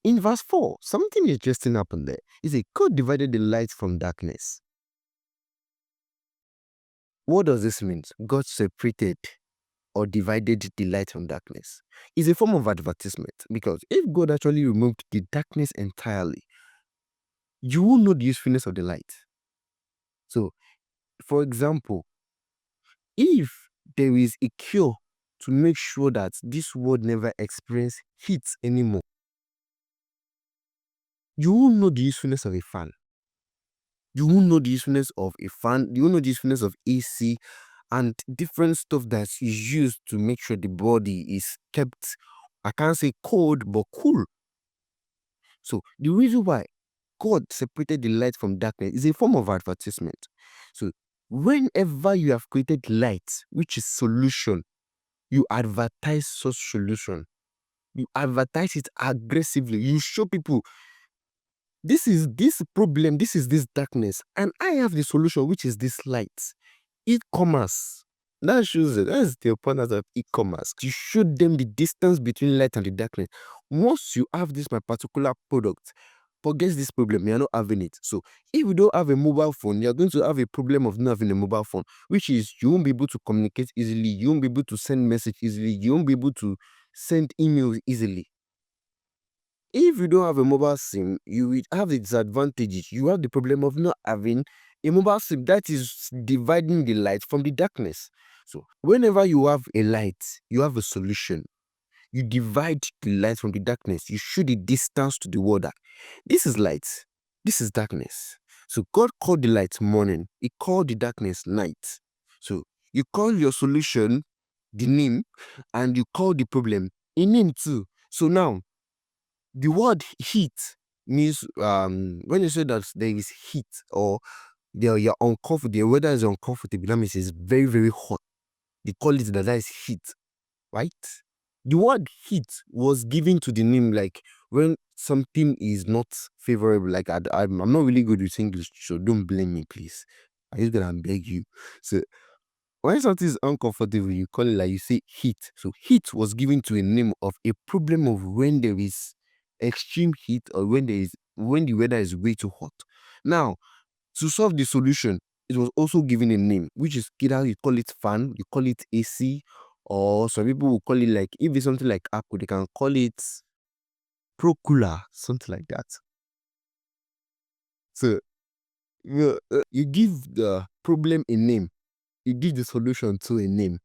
in verse 4, something interesting happened there. It says, God divided the light from darkness. What does this mean? God separated or divided the light from darkness. It's a form of advertisement, because if God actually removed the darkness entirely, you will know the usefulness of the light. So, for example, if there is a cure to make sure that this world never experiences heat anymore, you will know the usefulness of a fan. You will know the usefulness of a fan. You will know the usefulness of AC and different stuff that is used to make sure the body is kept, I can't say cold, but cool. So the reason why God separated the light from darkness is a form of advertisement. So whenever you have created light, which is solution, you advertise such solution. You advertise it aggressively. You show people, this is this problem, this is this darkness, and I have the solution, which is this light. E-commerce. That shows it. That's the importance of e-commerce. You show them the distance between light and the darkness. Once you have this my particular product, forget this problem, you're not having it. So if you don't have a mobile phone, you're going to have a problem of not having a mobile phone, which is you won't be able to communicate easily, you won't be able to send message easily, you won't be able to send emails easily. If you don't have a mobile SIM, you will have the disadvantages. You have the problem of not having a mobile SIM that is dividing the light from the darkness. So whenever you have a light, you have a solution. You divide the light from the darkness. You show the distance to the world that this is light, this is darkness. So God called the light morning. He called the darkness night. So you call your solution the name, and you call the problem a name too. So now the word heat means when you say that there is heat or you're uncomfortable, the weather is uncomfortable, that means it's very, very hot. They call it that is heat, right? The word heat was given to the name like when something is not favorable. Like I'm not really good with English, so don't blame me, please. I just gonna beg you. So when something is uncomfortable, you call it like you say heat. So heat was given to a name of a problem of when there is extreme heat or when the weather is way too hot. Now, to solve the solution, it was also given a name, which is either you call it fan, you call it AC, or some people will call it like, if it's something like Apple, they can call it Pro Cooler, something like that. So you give the problem a name, you give the solution to a name.